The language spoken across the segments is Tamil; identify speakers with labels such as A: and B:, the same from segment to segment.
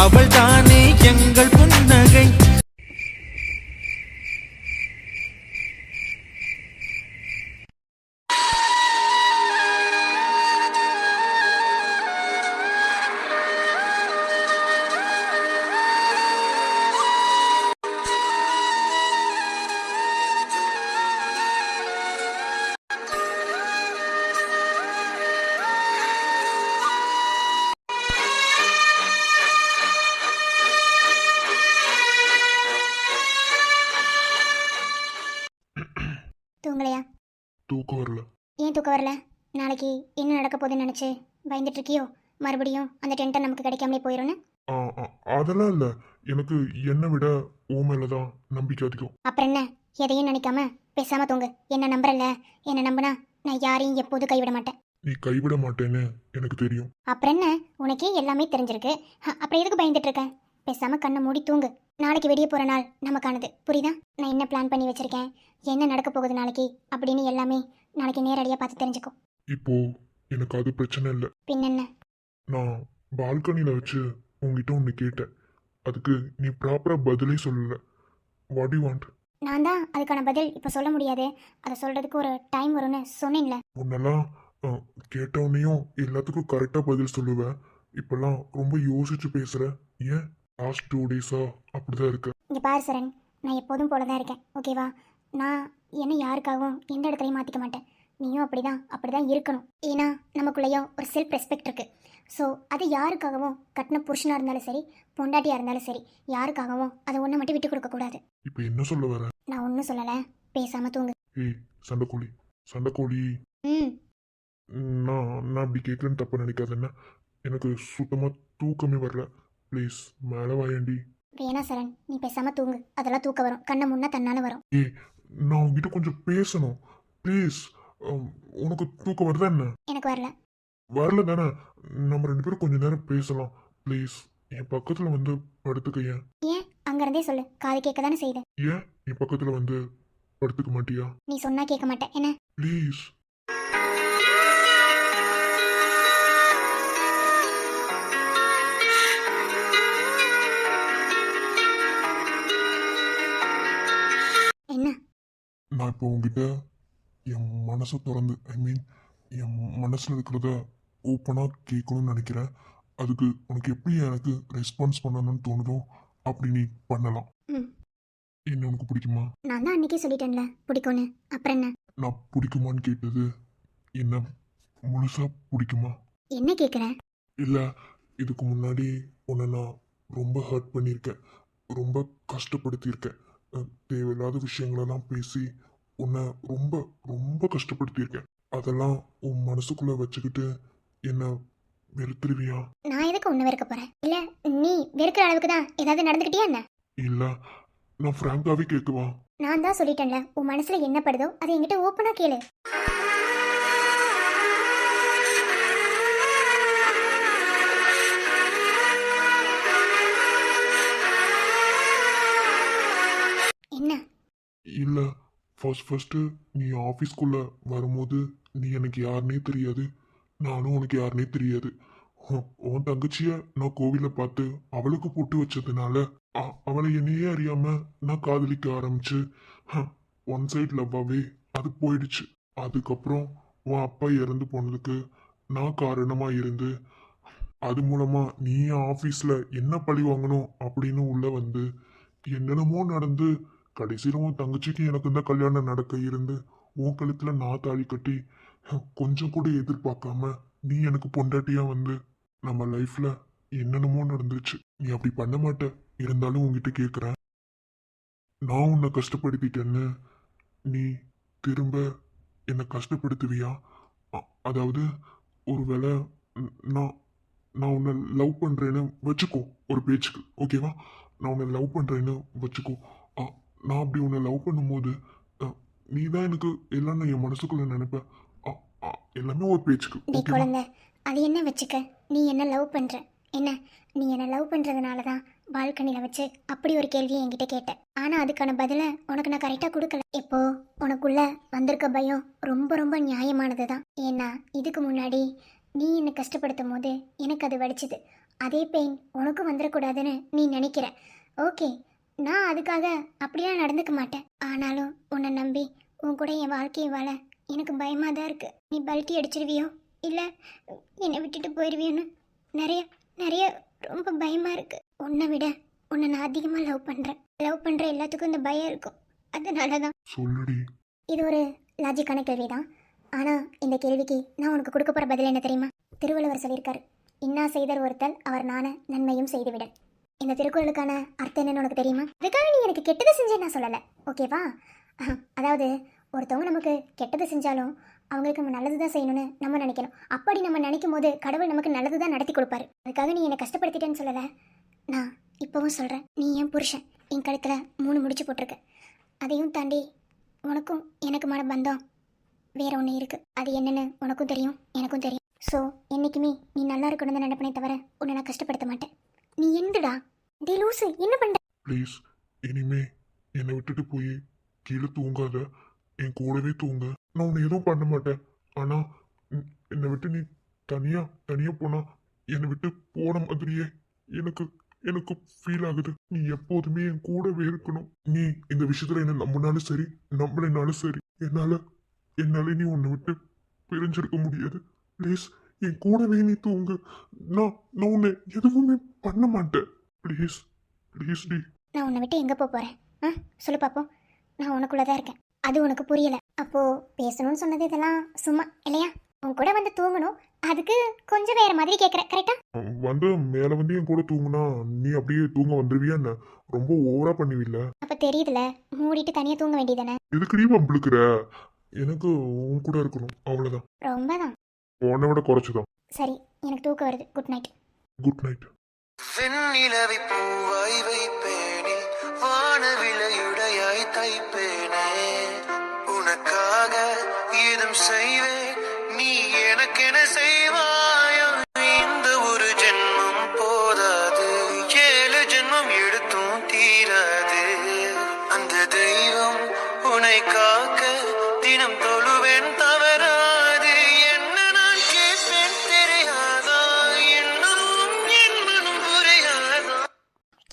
A: அவள் தானே எங்கள் புன்னகை.
B: தூங்கலையா?
C: தூக்கம் வரல.
B: ஏன் தூக்கம் வரல? நாளைக்கு என்ன நடக்க போகுதுன்னு நினச்சி பயந்துட்டு இருக்கியோ? மறுபடியும் அந்த டென்ட்டை நமக்கு கிடைக்காமலே போயிடும்னு?
C: அதெல்லாம் இல்லை, எனக்கு என்னை விட உன் மேலே தான் நம்பிக்கை அதிகம்.
B: அப்புறம் என்ன? எதையும் நினைக்காம பேசாம தூங்கு. என்ன நம்புறல்ல? என்ன நம்புனா நான் யாரையும் எப்போதும் கைவிட மாட்டேன்.
C: நீ கைவிட மாட்டேன்னு எனக்கு தெரியும்.
B: அப்புறம் என்ன? உனக்கே எல்லாமே தெரிஞ்சிருக்கு, அப்புறம் எதுக்கு பயந்துட்டு இருக்க? பேசாம கண்ணை மூடி தூங்கு. நாளைக்கு வெளியே போற நாள் நமக்கானது, புரியுதா? நான் என்ன பிளான் பண்ணி வச்சிருக்கேன், என்ன நடக்க போகுது நாளைக்கு அப்படின்னு எல்லாமே நாளைக்கு நேரடியாக பார்த்து தெரிஞ்சுக்கோ.
C: இப்போ எனக்கு அது பிரச்சனை இல்லை.
B: பின்னென்ன?
C: நான் பால்கனியில் வச்சு உங்ககிட்ட ஒன்று கேட்டேன், அதுக்கு நீ ப்ராப்பராக பதிலே சொல்லலை. What you want?
B: நான் தான் அதுக்கான பதில் இப்போ சொல்ல முடியாது, அதை சொல்றதுக்கு ஒரு டைம் வரும்னு சொன்னேன்ல.
C: முன்னெல்லாம் கேட்டவனையும் எல்லாத்துக்கும் கரெக்டாக பதில் சொல்லுவேன். இப்போல்லாம் ரொம்ப யோசிச்சு பேசுகிற. ஏன் லாஸ்ட் 2 days அப்படிதான் இருக்கு.
B: இங்கே பாரு சரண், நான் எப்போதும் போல தான் இருக்கேன், ஓகேவா? நான் என்ன யாருக்காகவும் எந்த இடத்துலையும் மாற்றிக்க மாட்டேன். நீயும் அப்படிதான் இருக்கணும். ஏன்னா நமக்குள்ளேயும் ஒரு செல்ஃப் ரெஸ்பெக்ட் இருக்குது. ஸோ அது யாருக்காகவும், கட்டின புருஷனாக இருந்தாலும் சரி, பொண்டாட்டியாக இருந்தாலும் சரி, யாருக்காகவும் அதை ஒன்றை மட்டும் விட்டு கொடுக்கக்கூடாது.
C: இப்போ என்ன சொல்ல வர?
B: நான் ஒன்றும் சொல்லலை, பேசாமல் தூங்கு.
C: ஏய் சண்டைக்கோழி,
B: ம்
C: நான் அப்படி கேட்குறேன்னு தப்பு நினைக்காதுன்னா. எனக்கு சுத்தமாக தூக்கமே வரல. ப்ளீஸ் மேலே வாயண்டி.
B: வேணா சரண், நீ பேசாமல் தூங்கு. அதெல்லாம் தூக்கம் வரும், கண்ணை முன்னா தன்னால வரும்.
C: ஏய், நான் உங்ககிட்ட கொஞ்சம் பேசணும் ப்ளீஸ். உனக்கு தூக்கம் வருதா என்ன?
B: எனக்கு வரல.
C: வரல தானே? நம்ம 2 பேரும் கொஞ்ச நேரம் பேசலாம் ப்ளீஸ். என் பக்கத்தில் வந்து படுத்துக்க.
B: ஏன்? அங்கேருந்தே சொல்லு, காது கேட்க தானே செய்யுது.
C: ஏன் என் பக்கத்தில் வந்து படுத்துக்க மாட்டியா?
B: நீ சொன்னா கேட்க மாட்டேன் என்ன?
C: ப்ளீஸ்.
B: என்ன?
C: நான் இப்போ உங்ககிட்ட என் மனசை திறந்து, என் மனசில் இருக்கிறத ஓப்பனாக கேட்கணும்னு நினைக்கிறேன். அதுக்கு உனக்கு எப்படி எனக்கு ரெஸ்பான்ஸ் பண்ணணும்னு தோணுதோ அப்படி நீ பண்ணலாம். என்ன உனக்கு பிடிக்குமா?
B: நான் தான் அன்னைக்கே சொல்லிட்டேன்ல பிடிக்கும்னு, அப்புறம் என்ன?
C: நான் பிடிக்குமான்னு கேட்டது என்ன முழுசாக பிடிக்குமா?
B: என்ன கேட்குறேன்?
C: இல்லை, இதுக்கு முன்னாடி உன்னை நான் ரொம்ப ஹர்ட் பண்ணியிருக்கேன், ரொம்ப கஷ்டப்படுத்தியிருக்கேன். தேவையில்லாத விஷயங்களெல்லாம் பேசி உன்னை ரொம்ப ரொம்ப கஷ்டப்படுத்தியிருக்கேன். அதெல்லாம் உன் மனசுக்குள்ளே வச்சுக்கிட்டு என்னை வெறுத்துருவியா?
B: நான் எதுக்கு ஒன்று வெறுக்க போகிறேன்? இல்லை, நீ வெறுக்கிற அளவுக்கு தான் ஏதாவது நடந்துக்கிட்டியா என்ன?
C: இல்லை, நான் ஃப்ராங்காகவே கேட்குவா.
B: நான் தான் சொல்லிட்டேன்ல, உன் மனசில் என்ன படுதோ அதை என்கிட்ட ஓப்பனாக கேளு. என்ன?
C: இல்லை, ஃபர்ஸ்ட்டு நீ ஆஃபீஸ்க்குள்ளே வரும்போது நீ எனக்கு யாருனே தெரியாது, நானும் உனக்கு யாருனே தெரியாது. உன் தங்கச்சியை நான் கோவிலில் பார்த்து அவளுக்கு போட்டு வச்சதுனால அவளை என்னையே அறியாமல் நான் காதலிக்க ஆரம்பிச்சு ஒன் சைட் லவ்வாகவே அது போயிடுச்சு. அதுக்கப்புறம் உன் அப்பா இறந்து போனதுக்கு நான் காரணமாக இருந்து அது மூலமாக நீ ஆஃபீஸில் என்ன பழி வாங்கணும் அப்படின்னு உள்ளே வந்து என்னென்னமோ நடந்து கடைசியில் உன் தங்கச்சிக்கு எனக்கு இந்த கல்யாணம் நடக்க இருந்து உன் கழுத்தில் நான் தாலி கட்டி கொஞ்சம் கூட எதிர்பார்க்காம நீ எனக்கு பொண்டாட்டியாக வந்து நம்ம லைஃப்பில் என்னென்னமோ நடந்துச்சு. நீ அப்படி பண்ண மாட்ட, இருந்தாலும் உங்ககிட்ட கேட்குறேன், நான் உன்னை கஷ்டப்படுத்திட்டேன்னு நீ திரும்ப என்னை கஷ்டப்படுத்துவியா? அதாவது ஒருவேளை நான் நான் உன்னை லவ் பண்ணுறேன்னு வச்சுக்கோ, ஒரு பேச்சுக்கு, ஓகேவா? நான் உன்னை லவ் பண்ணுறேன்னு வச்சுக்கோ. நான் அப்படி உன்னை லவ் பண்ணும்போது நீ தான் எனக்கு எல்லாம் நான் என் மனசுக்குள்ளே நினைப்பேன். எல்லாமே ஒரு பேச்சுக்கு.
B: குழந்தை, அது என்ன வச்சுக்க? நீ என்ன லவ் பண்ணுற என்ன? நீ என்ன லவ் பண்ணுறதுனால தான் பால்கனியில் வச்சு அப்படி ஒரு கேள்வியை என்கிட்ட கேட்டேன். ஆனால் அதுக்கான பதிலை உனக்கு நான் கரெக்டாக கொடுக்கல. இப்போ உனக்குள்ள வந்திருக்க பயம் ரொம்ப ரொம்ப நியாயமானது தான். ஏன்னா இதுக்கு முன்னாடி நீ என்னை கஷ்டப்படுத்தும் போது எனக்கு அது வலிச்சுது. அதே பெயின் உனக்கும் வந்துடக்கூடாதுன்னு நீ நினைக்கிற. ஓகே, நான் அதுக்காக அப்படிலாம் நடந்துக்க மாட்டேன். ஆனாலும் உன்னை நம்பி உன் கூட என் வாழ்க்கையை வாழ எனக்கு பயமாக தான் இருக்கு. நீ பல்ட்டி அடிச்சிருவியோ இல்லை என்னை விட்டுட்டு போயிடுவியோன்னு நிறைய நிறைய ரொம்ப பயமாக இருக்கு. உன்னை விட உன்னை நான் அதிகமாக லவ் பண்ணுறேன் எல்லாத்துக்கும் இந்த பயம் இருக்கும். அதனால தான்.
C: சொல்லுடி.
B: இது ஒரு லாஜிக்கான கேள்வி தான். ஆனால் இந்த கேள்விக்கு நான் உனக்கு கொடுக்க போகிற பதில் என்ன தெரியுமா? திருவள்ளுவர் சொல்லியிருக்காரு, இன்னா செய்தர் ஒருத்தல் அவர் நாண நன்மையும் செய்துவிட. இந்த திருக்குறளுக்கான அர்த்தம் என்னன்னு உனக்கு தெரியுமா? அதுக்காக நீ எனக்கு கெட்டது செஞ்சே நான் சொல்லலை, ஓகேவா? அதாவது ஒருத்தவங்க நமக்கு கெட்டது செஞ்சாலும் அவங்களுக்கு நம்ம நல்லது தான் செய்யணும்னு நம்ம நினைக்கணும். அப்படி நம்ம நினைக்கும் போது கடவுள் நமக்கு நல்லது தான் நடத்தி கொடுப்பாரு. அதுக்காக நீ என்னை கஷ்டப்படுத்திட்டேன்னு சொல்லலை. நான் இப்போவும் சொல்கிறேன், நீ என் புருஷன். என் கழுத்தில் 3 முடிச்சு போட்டிருக்க. அதையும் தாண்டி உனக்கும் எனக்குமான பந்தம் வேற ஒன்று இருக்குது. அது என்னன்னு உனக்கும் தெரியும், எனக்கும் தெரியும். ஸோ என்றைக்குமே நீ நல்லா இருக்கணும்னு தான் நினைப்பனே தவிர உன்னை நான் கஷ்டப்படுத்த மாட்டேன். நீ எந்துடா டே லூசு, என்ன பண்ணுற?
C: ப்ளீஸ், இனிமே என்னை விட்டுட்டு போய் கீழே தூங்காத, என் கூடவே தூங்க. நான் உன்னை எதுவும் பண்ண மாட்டேன். ஆனால் என்னை விட்டு நீ தனியாக போனால் என்னை விட்டு போன மாதிரியே எனக்கு எனக்கு ஃபீல் ஆகுது. நீ எப்போதுமே என் கூடவே இருக்கணும். நீ இந்த விஷயத்துல என்ன நம்பினாலும் சரி, நம்பலைனாலும் சரி, என்னால நீ உன்னை விட்டு பிரிஞ்சிருக்க முடியாது. ப்ளீஸ், என் கூடவே நீ தூங்கு. நான் உன்னை எதுவுமே பண்ண மாட்டேன். ப்ளீஸ் டி.
B: நான் உன்னை விட்டு எங்கே போகிறேன்? சொல்லு பார்ப்போம். நான் உனக்குள்ளே தான் இருக்கேன். அது உனக்கு புரியலை. அப்போது பேசணும்னு சொன்னது இதெல்லாம் சும்மா இல்லையா? உன் கூட வந்து தூங்கணும், அதுக்கு கொஞ்சம் வேறு மாதிரி கேட்குறேன், கரெக்டாக?
C: வந்து மேலே வந்து என் கூட தூங்குனா நீ அப்படியே தூங்க வந்துருவியா? என்ன ரொம்ப ஓவரா பண்ணுவில்ல?
B: அப்போ தெரியுதுல, மூடிட்டு தனியாக தூங்க வேண்டியதானே?
C: எதுக்குடி பம்பளுக்குற? எனக்கு உன் கூட இருக்கணும், அவ்வளோதான்.
B: ரொம்ப தான்.
C: உன்னை விட குறைச்சுதான்.
B: சரி, எனக்கு தூக்கம் வருது. Good night.
C: Good night.
A: வெண்ணிலவை பூவாய் வைப்பேனே, வானவிலையுடையாய் தைப்பேனே, உனக்காக ஏதும் செய்வேன், நீ எனக்கென செய்வாயா? இந்த ஒரு ஜென்மம் போதாது, 7 ஜென்மம் எடுத்தும் தீராது. அந்த தெய்வம் உன்னை காக்க தினம் தொழுவேன், தவறாது. என்ன நான் கேட்பேன் தெரியாதா? என்னும் என் மனம் புரியாதா?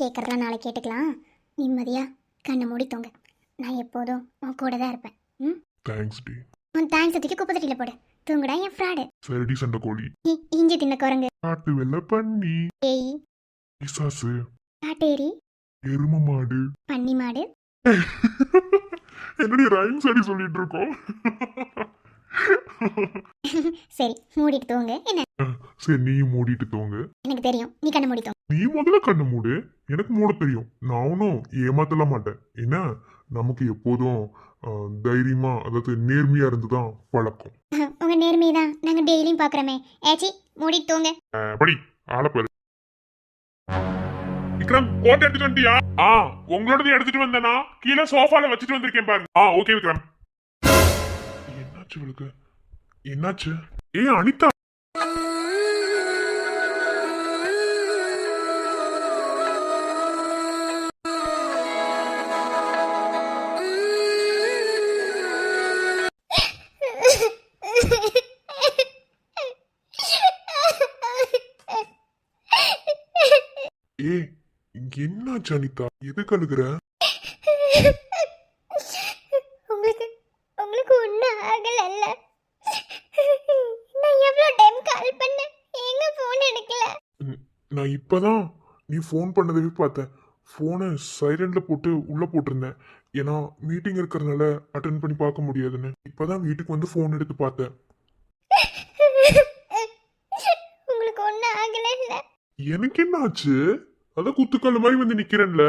B: கேட்குறதெல்லாம் நாளை கேட்டுக்கலாம். நிம்மதியாக கண்ணை மூடி தூங்க. நான் எப்போதும் உன் கூட தான் இருப்பேன்.
C: Thanks D.
B: உன் தேங்க்ஸ் தூக்கி குப்பை தட்டியில் போடு. தூங்குடா என் ஃப்ராடு.
C: சரிடி சண்டை கோழி.
B: இஞ்சி தின்ன குரங்கு.
C: காட்டு வெள்ள பண்ணி.
B: ஏய்
C: பிசாசு.
B: காட்டேரி.
C: எரும மாடு.
B: பன்னி மாடு.
C: என்னடி ரைம்ஸ் அடி சொல்லிட்டு இருக்கோம்?
B: சரி, மூடிட்டு தூங்கு. என்ன?
C: சரி, நீ மூடிட்டு தூங்கு.
B: எனக்கு தெரியும், நீ கண்ணை மூடி தூங்கு.
C: நீ முதல்ல கண்ணு மூடு, எனக்கு மூட தெரியும். நான் ஒன்றும் ஏமாத்தல மாட்டேன். என்ன, நமக்கு எப்போதும் தைரியமா, அதாவது நேர்மையா இருந்துதான் பழக்கம்.
B: உங்க நேர்மையை தான் நாங்கள் டெய்லியும் பார்க்குறோமே. ஏச்சி, மூடிட்டு தூங்க.
C: படி ஆளப்பாரு. விக்ரம், கோட்டை எடுத்துட்டு வந்துட்டியா? உங்களோடது எடுத்துட்டு வந்தேனா? கீழே சோஃபால வச்சுட்டு வந்திருக்கேன் பாருங்க. ஓகே விக்ரம். என்னாச்சு இவளுக்கு? என்னாச்சு? அனிதா. என்னாச்சு அனிதா? எதுக்கு அழுகுற?
B: உங்களுக்கு ஒன்றும் ஆகலல்ல? நான் எவ்வளோ டைம் கால் பண்ணேன், எங்க ஃபோன் எடுக்கல?
C: நான் இப்பதான் நீ ஃபோன் பண்ணதவே பார்த்தேன். ஃபோனை சைலண்ட்ல போட்டு உள்ள போட்டிருந்தேன். ஏன்னா மீட்டிங் இருக்கிறதுனால அட்டென்ட் பண்ணி பார்க்க முடியாதுன்னு. இப்பதான் வீட்டுக்கு வந்து ஃபோன் எடுத்து பார்த்தேன்.
B: உங்களுக்கு ஒன்றும் ஆகலல்ல?
C: எனக்கு என்ன ஆச்சு? அதான் குத்துக்கல்ல மாதிரி வந்து நிக்கிறேன்ல.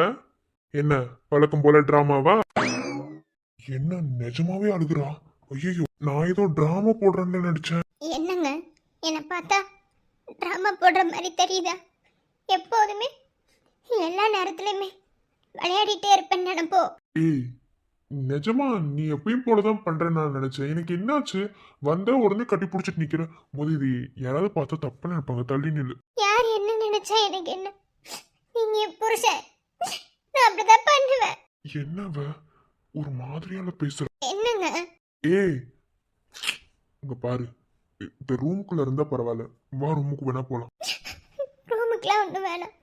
C: என்ன வழக்கம் போல டிராமாவா? என்ன நிஜமாவே அழுகுறா? ஐயோ, நான் ஏதோ டிராமா போடுறேன்னு நினைச்சேன்.
B: என்னங்க, என்னை பார்த்தா ட்ராமா போடுற மாதிரி தெரியுதா? எப்போதுமே எல்லா நேரத்துலையுமே விளையாடிட்டே இருப்பேன்னு நினைப்போ.
C: நிஜமா நீ எப்பயும் போலதான் பண்றேன்னு நான் நினைச்சேன். எனக்கு என்னாச்சு? வந்த உடனே கட்டி பிடிச்சிட்டு நிக்கிறேன். முதல் இது யாராவது பார்த்தா தப்பா நினைப்பாங்க, தள்ளி நில்லு.
B: யார் என்ன நினைச்சா எனக்கு என்ன? நீங்க புருஷன், நான் அப்படிதான் பண்ணுவேன்.
C: என்னவ ஒரு மாதிரியால பேசுற?
B: என்னங்க?
C: இங்க பாரு, இந்த ரூமுக்குள்ள இருந்தா பரவாயில்ல, வா ரூமுக்கு வேணா போலாம்.
B: ரூமுக்கு கனவுக்கெல்லாம் ஒன்றும் வேணாம்.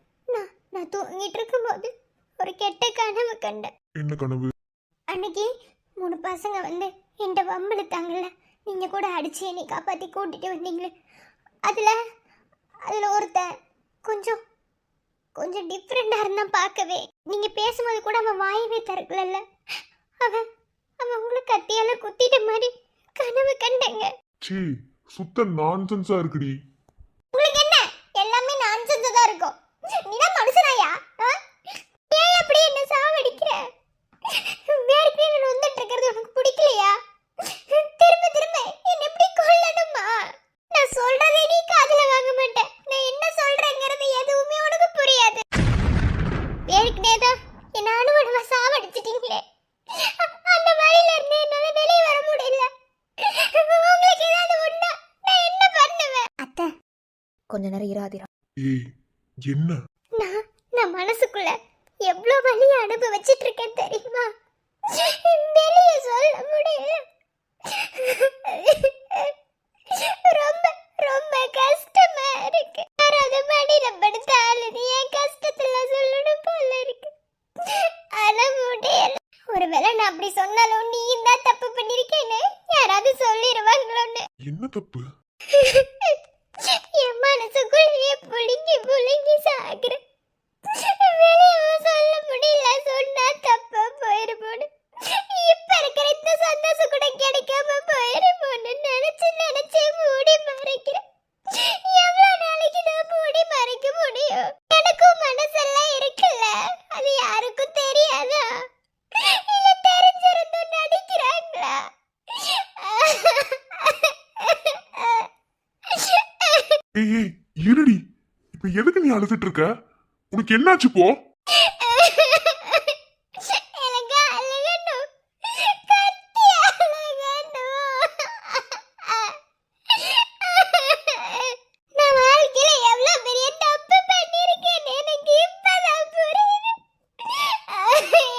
B: நான் தூங்கிட்டு இருக்கும்போது ஒரு கெட்ட கனவு கண்டேன்.
C: என்ன கனவு?
B: அன்னைக்கு 3 பசங்க வந்து என்கிட்ட வம்பிழுத்தாங்கல்ல, நீங்கள் கூட அடித்து என்னை காப்பாற்றி கூட்டிகிட்டு வந்தீங்களே, அதில் ஒருத்தன் கொஞ்சம் கொஞ்சம் டிஃப்ரெண்டாக இருந்தால் பார்க்கவே. நீங்கள் பேசும்போது கூட அவன் வாயவே திறக்கலல்ல, அவன் உங்களை கத்தியால் குத்திட்ட மாதிரி கனவு கண்டேங்க.
C: சீ, சுத்த நான்சென்ஸா இருக்குடி.
B: உங்களுக்கு என்ன எல்லாமே நான்சென்ஸா தான் இருக்கும். நீ தான் மனுஷனாயா? ஏன் அப்படி என்ன சாவடிக்கிற? வேர்க்கே நான் வந்துட்டு இருக்கிறது உனக்கு பிடிக்கலையா? திரும்ப திரும்ப என்ன எப்படி கொல்லணுமா? நான் சொல்றதை நீ காதுல வாங்க மாட்டேன். நான் என்ன சொல்றேங்கிறது எதுவுமே உனக்கு புரியாது. வேர்க்கே தான் என்ன அணுவணுவா சாவடிச்சிட்டீங்களே, அந்த வழியில இருந்து என்னால வெளியே வர முடியல. உங்களுக்கு ஏதாவது ஒண்ணா நான் என்ன பண்ணுவேன்? அத்தை
D: கொஞ்ச நேரம் இராதிரா.
C: ஏய், என்ன?
B: நான் மனசுக்குள்ள எவ்வளோ வலியை அனுபவிச்சிட்டு இருக்கேன் தெரியுமா? வெளியே சொல்ல முடியல. ரொம்ப ரொம்ப கஷ்டமா இருக்கு. யாராவது மடியில படுத்தாலும் என் கஷ்டத்துல சொல்லணும் போல இருக்கு. அழ முடியல. ஒருவேளை நான் அப்படி சொன்னாலும் நீ தான் தப்பு பண்ணிருக்கேன்னு யாராவது சொல்லிடுவாங்களோன்னு.
C: என்ன தப்பு?
B: என் மனசுக்குள்ளேயே புழுங்கி புழுங்கி சாகுறேன். வெளியே சொல்ல முடியல, சொன்னா தப்பா போயிருமோன்னு, இப்ப இருக்கிற இந்த சந்தோஷம் கூட கிடைக்காம போயிருமோன்னு நினைச்சு மூடி மறைக்கிறேன். எவ்வளவு நாளைக்கு நான் மூடி மறைக்க முடியும்? எனக்கும் மனசெல்லாம் இருக்குல்ல, அது யாருக்கும் தெரியாதா? இல்ல தெரிஞ்சிருந்தும் நடிக்கிறாங்களா?
C: ஏய் ஏய், இருடி. இப்ப எதுக்கு நீ அழுதுட்டு இருக்க? உனக்கு என்னாச்சு போ?
B: எனக்கு அழுகணும். கத்தி அழுகணும். நான் வாழ்க்கையில எவ்வளவு பெரிய தப்பு பண்ணிருக்கேன்னு எனக்கு இப்பதான் புரியுது.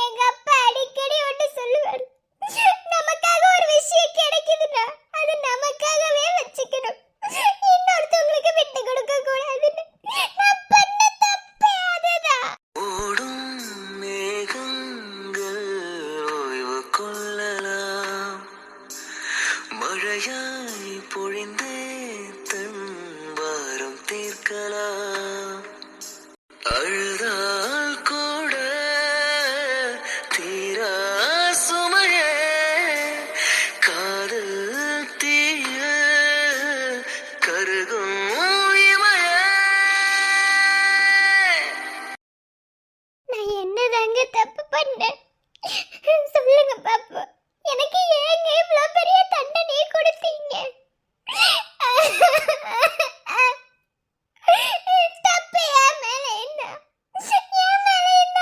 B: எங்க அப்பா அடிக்கடி ஒன்று சொல்லுவாரு, நமக்காக ஒரு விஷயம் கிடைக்குதுன்னா அது நமக்காகவே வச்சுக்கணும், இன்னொருத்தவங்களுக்கு விட்டு கொடுக்க கூடாதுன்னு. நான் பண்ண தப்பே அதுதான்.
A: ஓடும் மேகங்கள் ஓய்வு கொள்ளலாம், மழையாய் பொழிந்தே தன் வாரம் தீர்க்கலாம், அழுதால் கூட தீரா சுமையே காதல் தீய கருகும் இமையே.
B: நான் என்னதாங்க தப்பு பண்ணேன்? சொல்லுங்க பாப்பு, எனக்கு ஏங்க இவ்வளோ பெரிய தண்டனையை கொடுத்தீங்க? தப்பு என் மேல என்ன? என் மேல என்ன?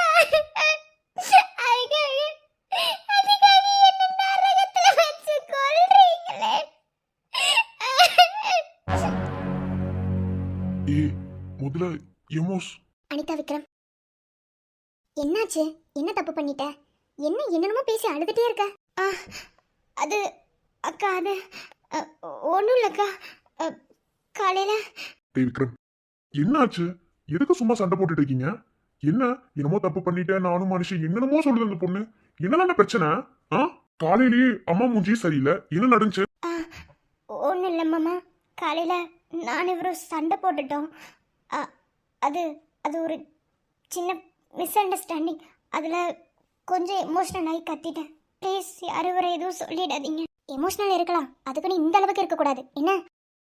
B: அதுக்காக என்ன நரகத்துல வச்சு கொல்றீங்களே?
C: ஏய், முதல்ல எமோஸ்.
B: அனிதா விக்ரம், என்னாச்சு? என்ன தப்பு பண்ணிட்ட? என்ன என்னென்னமோ பேசி அழுதுட்டே இருக்க? அது அக்கா, அது ஒன்றும் இல்லைக்கா. காலையில்
C: டேய் விக்ரம், என்னாச்சு? எதுக்கு சும்மா சண்டை போட்டுட்டு இருக்கீங்க? என்ன என்னமோ தப்பு பண்ணிட்டேன், நானும் மனுஷன், என்னென்னமோ சொல்லுது அந்த பொண்ணு. என்னதான பிரச்சனை? காலையிலேயே அம்மா மூஞ்சி சரியில்லை, என்ன நடந்துச்சு?
B: ஒன்றும் இல்லை மாமா. காலையில் நான் இவரும் சண்டை போட்டுட்டோம். அது அது ஒரு சின்ன மிஸ் அண்டர்ஸ்டாண்டிங். அதில் கொஞ்சம் எமோஷ்னல் ஆகி கத்திட்டேன். ப்ளீஸ் யாரும் இவரை எதுவும் சொல்லிடாதீங்க. எமோஷ்னல் இருக்கலாம், அதுக்குன்னு இந்த அளவுக்கு இருக்கக்கூடாது. என்ன,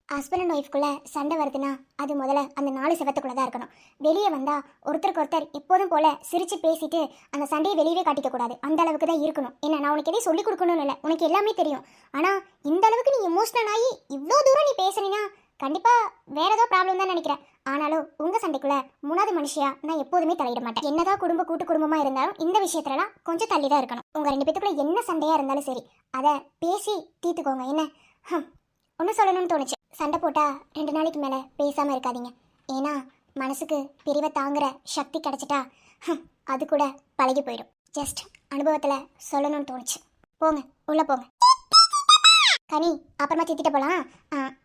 B: ஹஸ்பண்ட் அண்ட் ஒய்ஃப்குள்ளே சண்டை வருதுன்னா அது முதல்ல அந்த 4 செவத்துக்குள்ளே தான் இருக்கணும். வெளியே வந்தால் ஒருத்தருக்கு ஒருத்தர் எப்போதும் போல் சிரித்து பேசிட்டு அந்த சண்டையை வெளியவே காட்டிக்கக்கூடாது. அந்த அளவுக்கு தான் இருக்கணும். என்ன, நான் உனக்கு எதையும் சொல்லிக் கொடுக்கணும்னு இல்லை, உனக்கு எல்லாமே தெரியும். ஆனால் இந்த அளவுக்கு நீ எமோஷ்னல் ஆகி இவ்வளோ தூரம் நீ பேசுனீங்கன்னா கண்டிப்பாக வேற ஏதோ ப்ராப்ளம் தான் நினைக்கிறேன். ஆனாலும் உங்கள் சண்டைக்குள்ளே 3வது மனுஷியா நான் எப்போதுமே தலையிட மாட்டேன். என்னதான் கூட்டு குடும்பமாக இருந்தாலும் இந்த விஷயத்துலலாம் கொஞ்சம் தள்ளி தான் இருக்கணும். உங்கள் 2 பேத்துக்குள்ள என்ன சண்டையாக இருந்தாலும் சரி, அதை பேசி தீர்த்துக்கோங்க. என்ன, ஒன்று சொல்லணும்னு தோணுச்சு. சண்டை போட்டால் 2 நாளைக்கு மேலே பேசாமல் இருக்காதீங்க. ஏன்னா மனசுக்கு பிரிவை தாங்குற சக்தி கிடச்சிட்டா அது கூட பழகி போயிடும். ஜஸ்ட் அனுபவத்தில் சொல்லணும்னு தோணுச்சு. போங்க, உள்ளே போங்க. கனி, அப்புறமா திட்டிட்டு போகலாம்.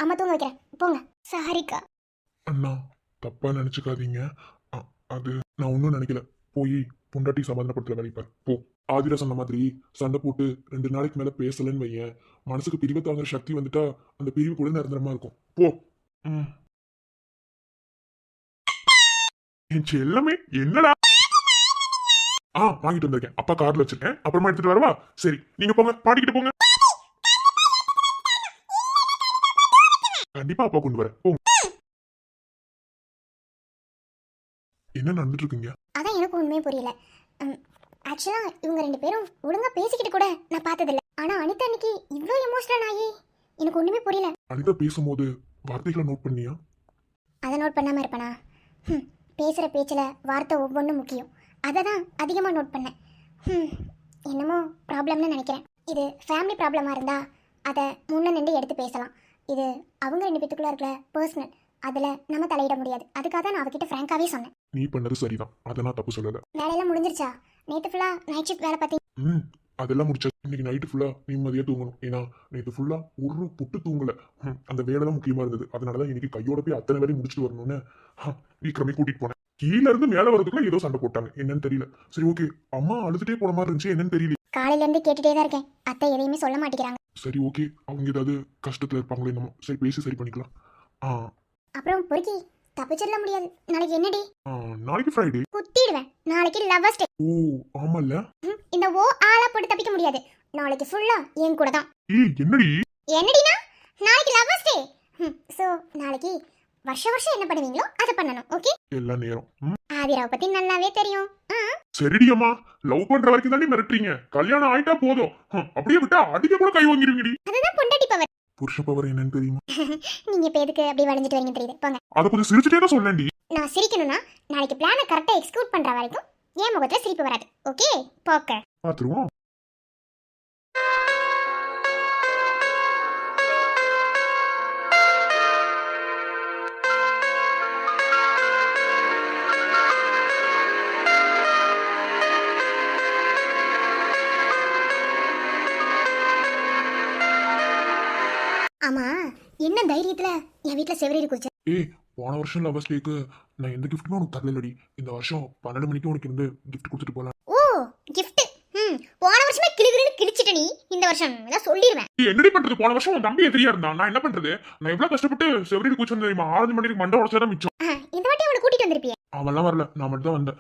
B: அம்மா தூங்க வைக்கிறேன், போங்க. சாரிக்கா.
C: அண்ணா, தப்பா நினைச்சுக்காதீங்க. அது நான் ஒன்றும் நினைக்கல. போய் பொண்டாட்டி சமாதானப்படுத்துற வேலைப்பார் போ. ஆதிரா சொன்ன மாதிரி சண்டை போட்டு 2 நாளைக்கு மேல பேசலன்னு வையேன், மனசுக்கு பிரிவை தாங்குற சக்தி வந்துட்டா அந்த பிரிவு கூட நிரந்தரமா இருக்கும். போ. ம். என் செல்லமே என்னடா? வாங்கிட்டு வந்திருக்கேன். அப்பா கார்ல வச்சிருக்கேன். அப்புறமா எடுத்துட்டு வரவா? சரி, நீங்க போங்க, பாடிக்கிட்டு போங்க. கண்டிப்பா அப்பா கொண்டு வரேன். போங்க. என்ன நடந்துட்டு இருக்கீங்க?
B: அதான் எனக்கு ஒண்ணுமே புரியல. ஆக்சுவலா இவங்க 2 பேரும் ஒழுங்கா பேசிக்கிட்டு கூட நான் பார்த்ததில்ல. ஆனா அனிதா அன்னைக்கு இவ்வளோ எமோஷனல் ஆகி எனக்கு ஒண்ணுமே புரியல.
C: அனிதா பேசும்போது வார்த்தைகளை நோட் பண்ணியா?
B: அதை நோட் பண்ணாம இருப்பேனா? பேசுற பேச்சில் வார்த்தை ஒவ்வொன்றும் முக்கியம். அதை தான் அதிகமாக நோட் பண்ணேன். என்னமோ ப்ராப்ளம்னு நினைக்கிறேன். இது ஃபேமிலி ப்ராப்ளமாக இருந்தால் அதை முன்ன நின்று எடுத்து பேசலாம். இது அவங்க 2 பேத்துக்குள்ள இருக்கிற பர்சனல், அதில் நம்ம தலையிட முடியாது. அதுக்காக தான் நான் அவகிட்ட ஃப்ராங்காகவே சொன்னேன்.
C: நீ பண்ணது சரிதான், அதை நான் தப்பு சொல்லல.
B: வேலையெல்லாம் முடிஞ்சிருச்சா? நேற்று ஃபுல்லாக நைட் ஷிஃப்ட் வேலை பார்த்தீங்க?
C: அதெல்லாம் முடிச்சா இன்னைக்கு நைட்டு ஃபுல்லா நிம்மதியா தூங்கணும். ஏன்னா நேற்று ஃபுல்லா ஒரு புட்டு தூங்கல. அந்த வேலை தான் முக்கியமா இருந்தது. அதனாலதான் இன்னைக்கு கையோட போய் அத்தனை வேலையும் முடிச்சுட்டு வரணும்னு விக்ரமே கூட்டிட்டு போனேன். கீழ இருந்து மேல வரதுக்குள்ள ஏதோ சண்டை போட்டாங்க, என்னன்னு தெரியல. சரி, ஓகே. அம்மா அழுதுட்டே போன மாதிரி இருந்துச்சு, என்னன்னு தெரியல.
B: காலையில இருந்து கேட்டுட்டே தான் இருக்கேன். அத்தை எதையுமே சொல்ல மாட்டேங்கிறாங்க.
C: சரி, ஓகே. அவங்க ஏதாவது கஷ்டத்துல இருப்பாங்களோ என்னமோ. சரி, பேசி சரி பண்ணிக்கலாம்.
B: அப்புறம் பொறுக்கி தப்பிச்சிடல முடியாது. நாளைக்கு என்னடி?
C: நாளைக்கு ஃப்ரைடே.
B: குத்திடுவேன். நாளைக்கு லவ்வர்ஸ் டே.
C: ஓ ஆமால.
B: இந்த ஓ ஆளா போட்டு தப்பிக்க முடியாது. நாளைக்கு ஃபுல்லா என் கூட தான்.
C: என்னடி
B: என்னடினா? நாளைக்கு லவ்வர்ஸ் டே. சோ நாளைக்கு வருஷம் என்ன பண்ணுவீங்களோ அதை பண்ணணும். ஓகே?
C: எல்லா நேரம்.
B: ஆதிராவை பத்தி நல்லாவே தெரியும்.
C: சரிடி அம்மா, லவ் பண்ற வரைக்கும் தாண்டி மிரட்டுறீங்க. கல்யாணம் ஆயிட்டா போதும் அப்படியே விட்டா அடிக்க கூட கை வாங்கிடுவீங்கடி.
B: அதுதான் பொண்டாட்டி பவர்.
C: புருஷ பவர் என்னன்னு தெரியுமா?
B: நீங்க இப்ப எதுக்கு அப்படி வளைஞ்சிட்டு வரீங்க தெரியுது. போங்க.
C: அத கொஞ்சம் சிரிச்சுட்டே தான் சொல்லேன்டி.
B: நான் சிரிக்கணும்னா நாளைக்கு பிளானை கரெக்டா எக்ஸிக்யூட் பண்ற வரைக்கும் என் முகத்துல சிரிப்பு வராது. ஓகே? போக்க.
C: பாத்துருவோம்.
B: ஆமா, என்ன தைரியத்துல என் வீட்டுல செவரேறி குதிச்ச?
C: போன வருஷம் லவர்ஸ் டேக்கு நான் எந்த கிஃப்ட்டுமே உனக்கு தரலடி. இந்த வருஷம் 12 மணிக்கு உனக்கு இருந்து கிஃப்ட் கொடுத்துட்டு போலாம்.
B: ஓ, கிஃப்ட். போன வருஷமே கிளிகிளின்னு கிழிச்சிட்ட நீ. இந்த வருஷம் இதான் சொல்லிடுவேன்.
C: என்னடி பண்றது? போன வருஷம் உன் தம்பி எதிரியா இருந்தான். நான் என்ன பண்றது? நான் எவ்வளவு கஷ்டப்பட்டு செவரேறி குச்சி வந்து தெரியுமா? 6 மணிக்கு மண்டை உடச்சதான் மிச்சம்.
B: இந்த வாட்டி அவனை கூட்டிட்டு வந்திருப்பிய?
C: அவெல்லாம் வரல, நான் மட்டும் தான் வந்தேன்.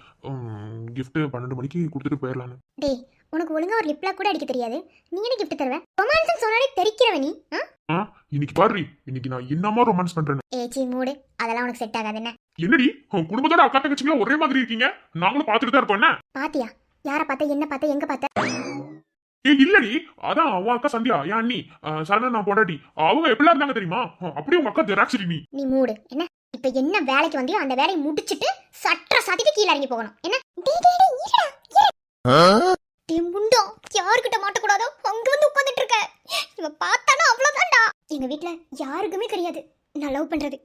C: கிஃப்ட் 12 மணிக்கு கொடுத்துட்டு போயிடலான்னு.
B: டேய், உனக்கு ஒழுங்கா ஒரு லிப்லாக் கூட அடிக்க தெரியாது. நீ என்ன கிஃப்ட் தருவ? ரொமான்ஸ் சொன்னாலே தெரிக்கிறவ நீ.
C: இன்னைக்கு பாரு, இன்னைக்கு நான் என்னமா ரொமான்ஸ் பண்றேன்.
B: ஏச்சி மூடு, அதெல்லாம் உனக்கு செட் ஆகாது. என்ன
C: என்னடி உன் குடும்பத்தோட அக்கா தங்கச்சிங்களா ஒரே மாதிரி இருக்கீங்க? நாங்களும் பாத்துட்டு தான் இருக்கோம்.
B: பாத்தியா? யார பார்த்த, என்ன பார்த்த, எங்க பார்த்த?
C: இல்லடி, அதான் அவன் அக்கா சந்தியா, என் அண்ணி சரணா, நான் பொண்டாட்டி. அவங்க எப்படிலாம் இருந்தாங்க தெரியுமா? அப்படியே உங்க அக்கா ஜெராக்ஸ் நீ.
B: நீ மூடு. என்ன இப்ப என்ன வேலைக்கு வந்தியோ அந்த வேலையை முடிச்சிட்டு சற்ற சாத்திட்டு கீழே இறங்கி போகணும். என்ன முண்டோ யாருக்கிட்ட மாட்டக்கூடாதோ அங்க வந்து உட்காந்துட்டு இருக்க. இவன் பார்த்தானா அவ்வளவுதான்டா. எங்க வீட்டுல யாருக்குமே தெரியாது நான் லவ் பண்றது.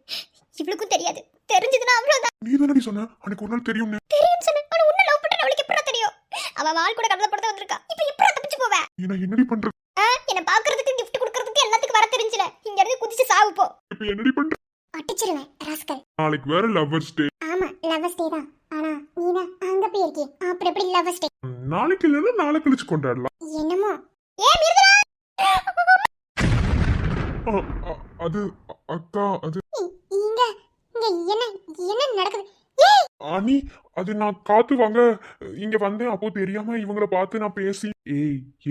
B: இவளுக்கும் தெரியாது. தெரிஞ்சதுன்னா அவ்வளவுதான்.
C: நீ தானடி சொன்ன அன்னைக்கு ஒரு நாள் தெரியும்
B: சொன்ன. ஆனா உன்ன லவ் பண்ற அவளுக்கு எப்படா தெரியும்? அவ வாள் கூட கடல படுத்த வந்திருக்கா. இப்ப எப்படா தப்பிச்சு போவ?
C: நான் என்னடி பண்றது?
B: என்ன பாக்குறதுக்கு கிஃப்ட் கொடுக்கிறதுக்கு எல்லாத்துக்கும் வர தெரிஞ்சல. இங்க இருந்து குதிச்சு சாவு போ.
C: இப்ப என்னடி பண்ற?
B: அடிச்சிருவேன் ராஸ்கல்.
C: நாளைக்கு வேற லவ்வர்ஸ் டே.
B: ஆமா, லவ்வர்ஸ் டே தான். ஆனா நீனா அங்க போய் இருக்கே. அப்புறம் எப்படி லவ்வர்ஸ் டே?
C: நாளைக்கு இல்லன்னா நாளை கழிச்சு கொண்டாடலாம்.
B: என்னமோ மிருதுலா.
C: அது அக்கா, அது
B: இங்க இங்க என்ன என்ன நடக்குது?
C: அனி, அது நான் காத்து வாங்க இங்க வந்தேன். அப்போ தெரியாம இவங்கள பார்த்து நான் பேசி.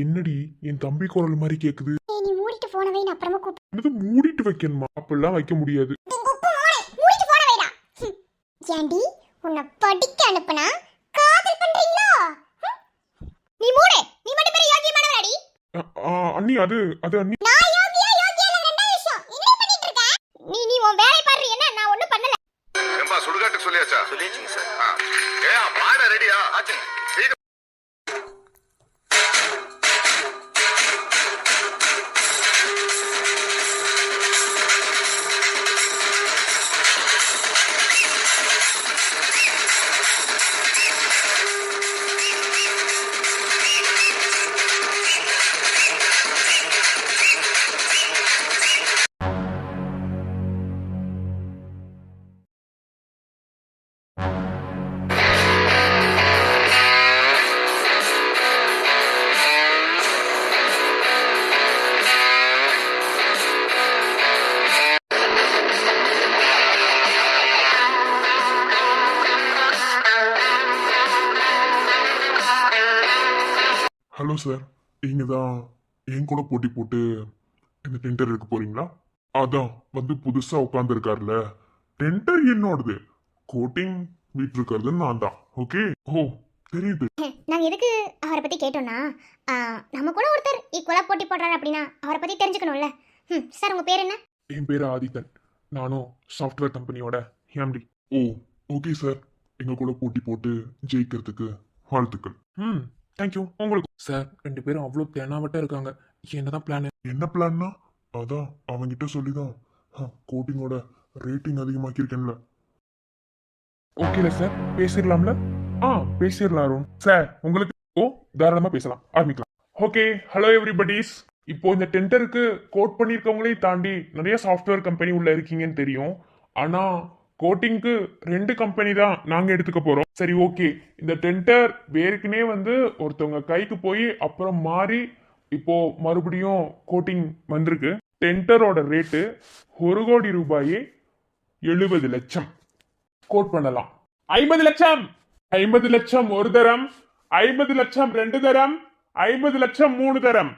C: என்னடி என் தம்பி குரல் மாதிரி கேக்குது?
B: நீ மூடிட்டு போன வை, நான் அப்புறமா
C: அது மூடிட்டு வைக்கணுமா? அப்பெல்லாம் வைக்க முடியாது.
B: மூடிட்டு போன வைடா. ஏண்டி உன்னை படிக்க அனுப்புனா காதல் பண்றீங்களா? நீ மூடு. நீ மட்டும் பெரிய யோகியமானவராடி.
C: அண்ணி, அது அண்ணி.
B: நான் யோகியா யோகியா ரெண்டே விஷயம். என்ன பண்ணிட்டு இருக்க? நீ உன் வேலை பாரு. என்ன நான் ஒண்ணும் பண்ணல.
E: ஏம்பா சுடுகாட்டுக்கு சொல்லியாச்சா?
A: சொல்லியாச்சுங்க சார்.
E: ஏன் பாட ரெடியா?
A: ஆச்சுங்க.
C: ஹலோ சார், நீங்க தான் என் கூட போட்டி போட்டு இந்த டெண்டர் எடுக்க போறீங்களா? அதான் வந்து புதுசா உட்காந்துருக்காருல, டெண்டர் என்னோடது, கோட்டிங் வீட்டு இருக்கிறது நான் தான். ஓகே. ஓ தெரியுது.
B: நாங்கள் எதுக்கு அவரை பற்றி கேட்டோம்னா நம்ம கூட ஒருத்தர் ஈக்குவலாக போட்டி போடுறாரு அப்படின்னா அவரை பற்றி தெரிஞ்சுக்கணும்ல. சார் உங்கள் பேர் என்ன?
C: என் பேரு ஆதித்தன், நானும் சாஃப்ட்வேர் கம்பெனியோட எம்டி. ஓ ஓகே சார், எங்க கூட போட்டி போட்டு ஜெயிக்கிறதுக்கு வாழ்த்துக்கள். தேங்க்யூ. உங்களுக்கு
F: சார் 2 பேரும் அவ்வளோ தெனாவட்டா இருக்காங்க. என்னதான் பிளான்?
C: என்ன பிளான்னா, அதான் அவங்கிட்ட சொல்லிதான் கோட்டிங்கோட ரேட்டிங் அதிகமாக்கியிருக்கேன்ல.
F: ஓகேல சார், பேசிடலாம்ல? பேசிடலாம் அருண் சார். உங்களுக்கு தாராளமா பேசலாம், ஆரம்பிக்கலாம். Okay, hello everybody's. இப்போ இந்த டெண்டருக்கு கோட் பண்ணியிருக்கவங்களையும் தாண்டி நிறைய சாஃப்ட்வேர் கம்பெனி உள்ள இருக்கீங்கன்னு தெரியும். ஆனா கோட்டிங்க்கு 2 கம்பெனி தான் நாங்க எடுத்துக்க போறோம். சரி, ஓகே. இந்த டெண்டர் வேறுக்குனே வந்து ஒருத்தவங்க கைக்கு போய் அப்புறம் மாறி இப்போ மறுபடியும் கோட்டிங் வந்திருக்கு. டெண்டரோட ரேட்டு 1 கோடி ரூபாயே 70 லட்சம். கோட் பண்ணலாம். 50 லட்சம், 50 லட்சம் ஒரு தரம், 50 லட்சம் 2 தரம், 50 லட்சம் 3 தரம்,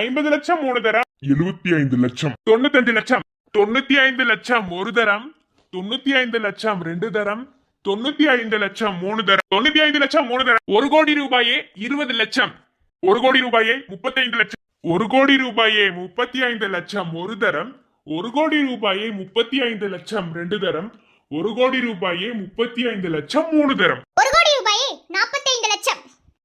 F: 50 லட்சம் 3 தரம்,
C: 75 லட்சம்,
F: 95 லட்சம், 95 லட்சம் ஒரு தரம், 95 லட்சம் 2 தரம், 95 லட்சம் 3 தரம், 95 லட்சம் 3 தரம், 1 கோடி ரூபாயே 20 லட்சம், 1 கோடி ரூபாயே 35 லட்சம், 1 கோடி ரூபாயே 35 லட்சம் ஒரு தரம், 1 கோடி ரூபாயே 35 லட்சம் 2 தரம், 1 கோடி ரூபாயே 35 லட்சம் 3 தரம்,
B: 1 கோடி ரூபாயே 45 லட்சம்,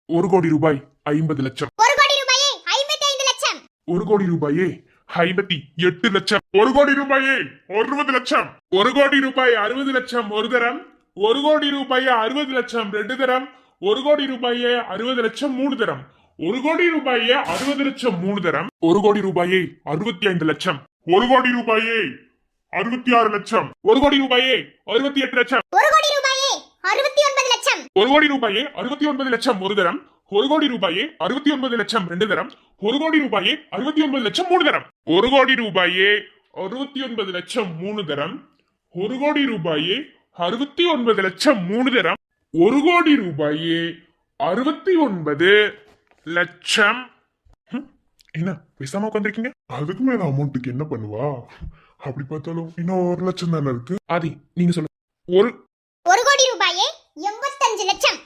F: 1 கோடி ரூபாய் 50 லட்சம்,
B: 1 கோடி ரூபாயே 55 லட்சம்,
F: 1 கோடி ரூபாயே 58 லட்சம், 1 கோடி ரூபாயே 60 லட்சம், 1 கோடி ரூபாய் 60 லட்சம் ஒரு தரம், 1 கோடி ரூபாயே 60 லட்சம் 2 தரம், 1 கோடி ரூபாயே 60 லட்சம் 3 தரம், 1 கோடி ரூபாயே 60 லட்சம் 3 தரம், 1 கோடி ரூபாயே 65 லட்சம், 1 கோடி ரூபாயே 66 லட்சம், 1 கோடி ரூபாயே 68 லட்சம்,
B: 1 கோடி ரூபாயே 69 லட்சம்,
F: 1 கோடி ரூபாயே 69 லட்சம் ஒரு தரம், 1 கோடி ரூபாயே 69 லட்சம் 2 தரம், 1 கோடி ரூபாயே 69 லட்சம் 3 தரம், 1 கோடி ரூபாயே 69 லட்சம் 3 தரம், 1 கோடி ரூபாயே 69 லட்சம் 3 தரம், 1 கோடி ரூபாயே 69 லட்சம். என்ன பேசாம உட்காந்துருக்கீங்க?
C: அதுக்கு மேல அமௌண்ட்டுக்கு என்ன பண்ணுவா? அப்படி பார்த்தாலும் இன்னும் 1 லட்சம் தானே இருக்கு.
F: ஆதி, நீங்க சொல்லுங்க. ஒரு
B: 1 கோடி ரூபாயே 85 லட்சம்.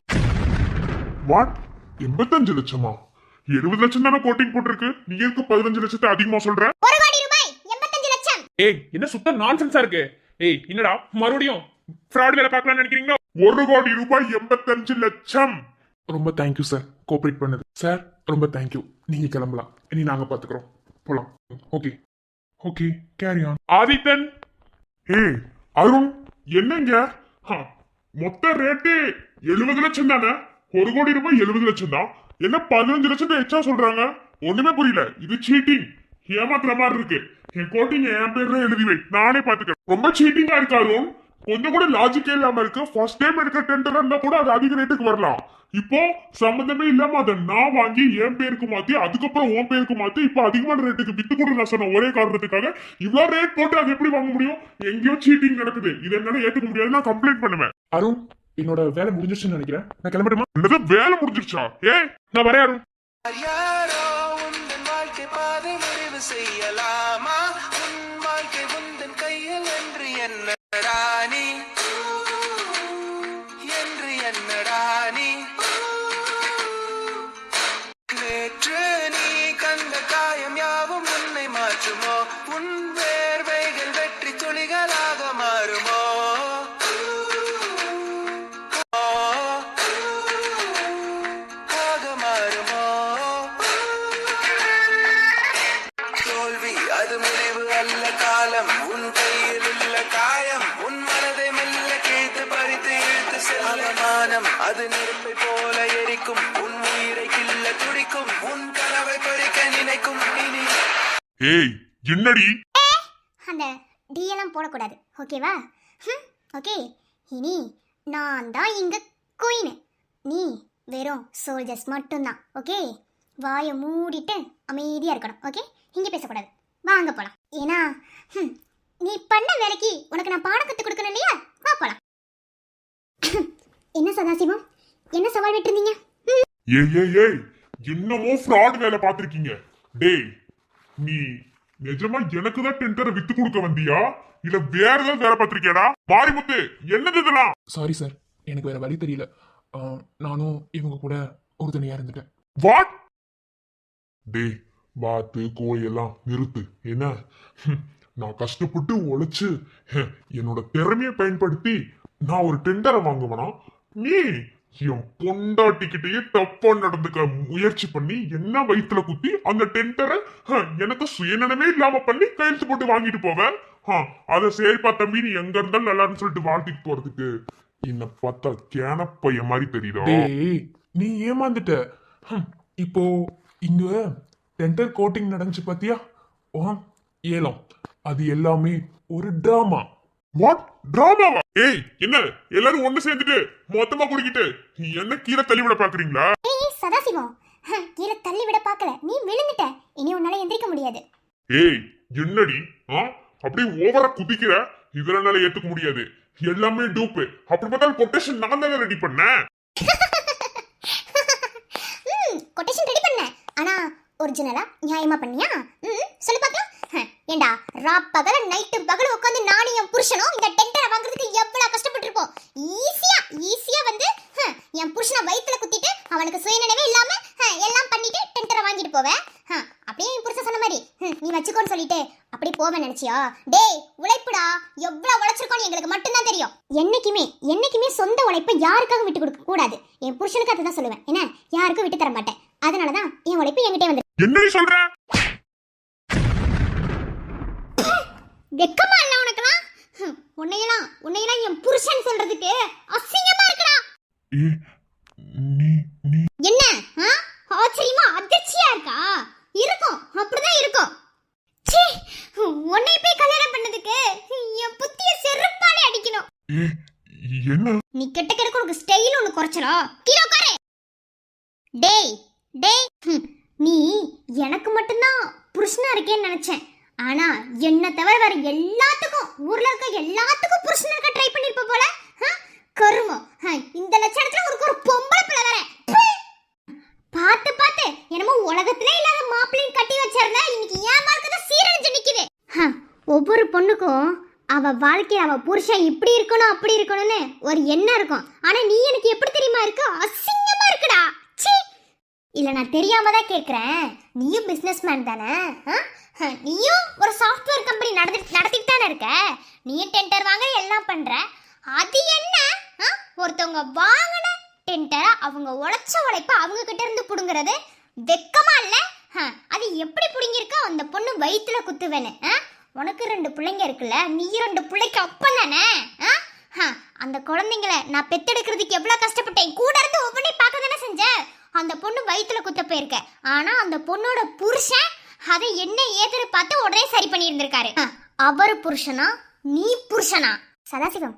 C: வாட்? 85 லட்சமா? 70 லட்சம் தானே கோட்டிங் போட்டிருக்கு, நீ இருக்கு 15 லட்சத்தை அதிகமா சொல்ற?
B: 1 கோடி ரூபாய் 85 லட்சம்.
F: ஏய், என்ன சுத்த நான்சென்ஸா இருக்கு? ஏய், என்னடா மறுபடியும் ஃப்ராட் வேலை பார்க்கலாம்னு நினைக்கிறீங்களா?
C: 1 கோடி ரூபாய் 85 லட்சம்.
F: ரொம்ப தேங்க்யூ சார், கோஆபரேட் பண்ணது. சார் ரொம்ப தேங்க்யூ. நீங்க கிளம்பலாம், இனி நாங்க பாத்துக்கிறோம். போலாம். Okay okay, carry on. Adithan.
C: ஏய் அருண், என்னங்க? மொத்த ரேட்டு 70 லட்சம் தானே? 1 கோடி ரூபாய் 70 லட்சம் தான். என்ன 15 லட்சத்தை எச்சா சொல்றாங்க? ஒண்ணுமே புரியல. இது சீட்டிங், ஏமாத்துற மாதிரி இருக்கு. என் கோட்டிங் என் பேர்ல எழுதி வை, நானே பாத்துக்கிறேன். ரொம்ப சீட்டிங்கா இருக்கு அருண், கொஞ்சம் கூட லாஜிக்கே இல்லாம இருக்கு. ஃபர்ஸ்ட் டைம் எடுக்கிற டெண்டர் இருந்தா கூட அது அதிக ரேட்டுக்கு வரலாம். இப்போ சம்பந்தமே இல்லாம அதை நான் வாங்கி என் பேருக்கு மாத்தி அதுக்கப்புறம் உன் பேருக்கு மாத்தி இப்ப அதிகமான ரேட்டுக்கு வித்து கூட நான் சொன்ன ஒரே காரணத்துக்காக இவ்வளவு ரேட் போட்டு அது எப்படி வாங்க முடியும்? எங்கேயோ சீட்டிங் நடக்குது. இது என்னால ஏத்துக்க முடியாது, நான் கம்ப்ளைண்ட் பண்ணுவேன்.
F: அருண், என்னோட வேலை முடிஞ்சிருச்சுன்னு நினைக்கிறேன். நான் கிளம்பட்டுமா?
C: என்னது வேலை முடிஞ்சிருச்சா?
F: நான் வரேன் அருண்.
A: யாரோ உந்தன் வாழ்க்கை பாதை முடிவு செய்யலாமா? உன் வாழ்க்கை உந்தன் கையில் என்று என்னடா நீ, என்று என்னடா நீ? நேற்று நீ கண்ட காயம் யாவும் உன்னை மாற்றுமோ? உன் வேர்வைகள் வெற்றி துளிகளாக மாறுமோ? ஆக மாறுமோ? தோல்வி அது முடிவு அல்ல, காலம் உன் கையில் உள்ள காயம் உன் மனதை மெல்ல கிழித்து பறித்து இழுத்து செல்ல. அவமானம் அது நெருப்பை போல எரிக்கும், உன் உயிரை கிள்ள துடிக்கும், உன் கனவை பறிக்க நினைக்கும். இனி
C: ஏய் என்னடி?
B: அந்த டிஎல்லாம் போடக்கூடாது, ஓகேவா? ஓகே, இனி நான் தான் இங்க குயின், நீ வெறும் சோல்ஜர்ஸ் மட்டும்தான். ஓகே, வாயை மூடிட்டு அமைதியா இருக்கணும். ஓகே, இங்க பேசக்கூடாது. வாங்க போலாம். ஏன்னா நீ பண்ண வேலைக்கு உனக்கு நான் பாடம் கத்து கொடுக்கணும் இல்லையா? வா போலாம். என்ன சதாசிவம், என்ன சவால் விட்டுருந்தீங்க?
C: ஏய் என்னமோ ஃப்ராட் வேலை பார்த்திருக்கீங்க. டேய், நீ நிஜமா எனக்கு தான் டெண்டரை வித்து கொடுக்க வந்தியா இல்ல வேற ஏதாவது வேலை பார்த்திருக்கியாடா? மாரிமுத்து, என்னது இதெல்லாம்?
F: சாரி சார், எனக்கு வேற வழி தெரியல. நானும் இவங்க கூட உறுதுணையா இருந்துட்டேன்.
C: வாட்? டேய், வாத்து கோழி எல்லாம் நிறுத்து. என்ன, நான் கஷ்டப்பட்டு உழைச்சு என்னோட திறமையை பயன்படுத்தி நான் ஒரு டெண்டரை வாங்குவேனா? நீ என் பொண்டாட்டிக்கிட்டயே தப்பா நடந்துக்க முயற்சி பண்ணி என்ன வயித்துல குத்தி அந்த டெண்டரை எனக்கு சுயநலமே இல்லாம பண்ணி கையெழுத்து போட்டு வாங்கிட்டு போவேன். அத சரிப்பா தம்பி, நீ எங்க இருந்தாலும் நல்லான்னு சொல்லிட்டு வாழ்த்திட்டு போறதுக்கு என்ன பார்த்தா கேனப்பைய மாதிரி தெரியுதா?
F: டேய், நீ ஏமாந்துட்ட. இப்போ இங்க டெண்டர் கோட்டிங் நடந்துச்சு பாத்தியா? ஏலம், அது எல்லாமே ஒரு டிராமா.
C: வாட்? டிராமாவா? ஏய், என்ன எல்லாரும் ஒண்ணு சேர்ந்துட்டு மொத்தமா குடிக்கிட்டு என்ன கீழே தள்ளிவிட பாக்குறீங்களா?
B: ஏய் சதாசிவம், கீழே தள்ளி விட பார்க்கல, நீ விழுந்துட்ட. இனி உன்னால எந்திரிக்க முடியாது.
C: ஏய், என்னடி அப்படியே ஓவரா குதிக்கிற? இதனால ஏத்துக்க முடியாது. எல்லாமே டூப்பு. அப்படி பார்த்தாலும் கொட்டேஷன் நான் தானே ரெடி பண்ணேன்.
B: கொட்டேஷன் ரெடி பண்ண, ஆனா ஒரிஜினலா நியாயமா பண்ணியா? சொல்லு பார்க்கலாம். ஏண்டா, பகல நைட்டு பகல உட்காந்து நானும் என் புருஷனும் இந்த டெண்டரை வாங்குறதுக்கு எவ்வளவு கஷ்டப்பட்டு இருப்போம். ஈஸியா வந்து என் புருஷனை வயித்துல குத்திட்டு அவனுக்கு சுயநினைவே இல்லாம எல்லாம் பண்ணிட்டு டெண்டரை வாங்கிட்டு போவேன். அப்படியே என் புருஷன் சொன்ன மாதிரி நீ வச்சுக்கோன்னு சொல்லிட்டு அப்படி போவேன் நினைச்சியா? டேய், உழைப்புடா, எவ்வளவு உழைச்சிருக்கோன்னு எங்களுக்கு மட்டும்தான் தெரியும். என்னைக்குமே சொந்த உழைப்பை யாருக்காக விட்டு கொடுக்க கூடாது. என் புருஷனுக்கு அதுதான் சொல்லுவேன். என்ன, யாருக்கும் விட்டு தர மாட்டேன். அதனாலதான் என் உழைப்பு என்கிட்டே வந்து.
C: என்னடி சொல்ற?
B: வெக்கமா இல்ல உனக்குலாம்? உன்னையெல்லாம் என் புருஷன் சொல்றதுக்கு அசிங்கமா இருக்குடா. என்ன ஆச்சரியமா அதிர்ச்சியா இருக்கா? இருக்கும், அப்படிதான் இருக்கும். சீ, உன்னை போய் கல்யாணம் பண்ணதுக்கு என் புத்திய செருப்பாலே அடிக்கணும்.
C: என்ன
B: நீ கெட்ட கெடுக்க உனக்கு ஸ்டைல் ஒண்ணு குறைச்சலா? கீழே உட்காரு. டேய், நீ எனக்கு மட்டும்தான் புருஷனா இருக்கேன்னு நினைச்சேன். ஆனா என்ன தவிர வேற எல்லாத்துக்கும், ஊர்ல இருக்க எல்லாத்துக்கும் புருஷனா இருக்க ட்ரை பண்ணிருப்ப போல. கருமம், இந்த லட்சணத்துல உனக்கு ஒரு பொம்பளை பிள்ளை வேற. பார்த்து என்னமோ உலகத்திலே இல்லாத மாப்பிள்ளையும் கட்டி வச்சிருந்த, இன்னைக்கு ஏன் வாழ்க்கை தான் சீரழிஞ்சு நிக்குது. ஒவ்வொரு பொண்ணுக்கும் அவ வாழ்க்கைய அவ புருஷன் இப்படி இருக்கணும் அப்படி இருக்கணும்னு ஒரு எண்ணம் இருக்கும். ஆனா நீ எனக்கு எப்படி தெரியுமா இருக்கு? அசிங்கமா இருக்குடா. சீ, இல்ல நான் தெரியாம தான் கேக்குறேன். நீயும் பிசினஸ் மேன் தானே? நீயும் ஒரு சாஃப்ட்வேர் கம்பெனி நடத்திட்டு தானே இருக்க. நீயும் டெண்டர் வாங்க எல்லாம் பண்ற. அது என்ன, ஒருத்தவங்க வாங்கின டெண்டரை அவங்க உழைச்ச உழைப்ப அவங்க கிட்ட இருந்து புடுங்கிறது வெக்கமா இல்ல? அது எப்படி புடுங்கிருக்கா அந்த பொண்ணு வயித்துல குத்துவேன்னு? உனக்கு 2 பிள்ளைங்க இருக்குல்ல, நீ 2 பிள்ளைக்கு அப்பன் தானே? அந்த குழந்தைங்களை நான் பெத்தெடுக்கிறதுக்கு எவ்வளவு கஷ்டப்பட்டேன். கூட இருந்து ஒவ்வொன்றையும் பார்க்க தானே செஞ்சேன். அந்த பொண்ணு வயித்துல குத்த போயிருக்க. ஆனா அந்த பொண்ணோட புருஷன் அதை என்ன ஏதுன்னு பார்த்து உடனே சரி பண்ணி இருந்திருக்காரு. அவர் புருஷனா, நீ புருஷனா? சதாசிவம்,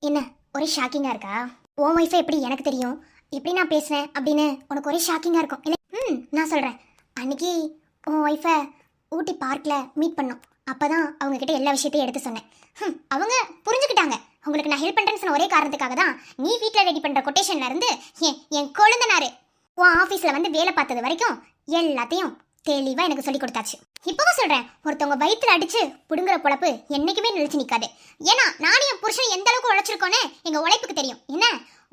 B: என்ன ஒரே ஷாக்கிங்கா இருக்கா? உன் ஒய்ஃபை எப்படி எனக்கு தெரியும், எப்படி நான் பேசுவேன் அப்படின்னு உனக்கு ஒரே ஷாக்கிங்கா இருக்கும் இல்லை? நான் சொல்றேன். அன்னைக்கு உன் ஒய்ஃபை ஊட்டி பார்க்ல மீட் பண்ணோம். அப்பதான் அவங்க கிட்ட எல்லா விஷயத்தையும் எடுத்து சொன்னேன். அவங்க புரிஞ்சுக்கிட்டாங்க. உங்களுக்கு நான் ஹெல்ப் பண்றேன்னு சொன்ன ஒரே காரணத்துக்காக தான் நீ வீட்டில் ரெடி பண்ற கொட்டேஷன்ல இருந்து என் கொழுந்தனாரு உன் ஆபீஸ்ல வந்து வேலை பார்த்தது வரைக்கும் எல்லாத்தையும் தெளிவா எனக்கு சொல்லி கொடுத்தாச்சு. இப்பவும் சொல்றேன், ஒருத்தவங்க வயிற்றுல அடிச்சு புடுங்குற பொழப்பு என்னைக்குமே நிலைச்சு நிக்காது. ஏன்னா நானும் என் புருஷன் எந்த அளவுக்கு உழைச்சிருக்கோன்னு எங்க உழைப்புக்கு தெரியும். என்ன,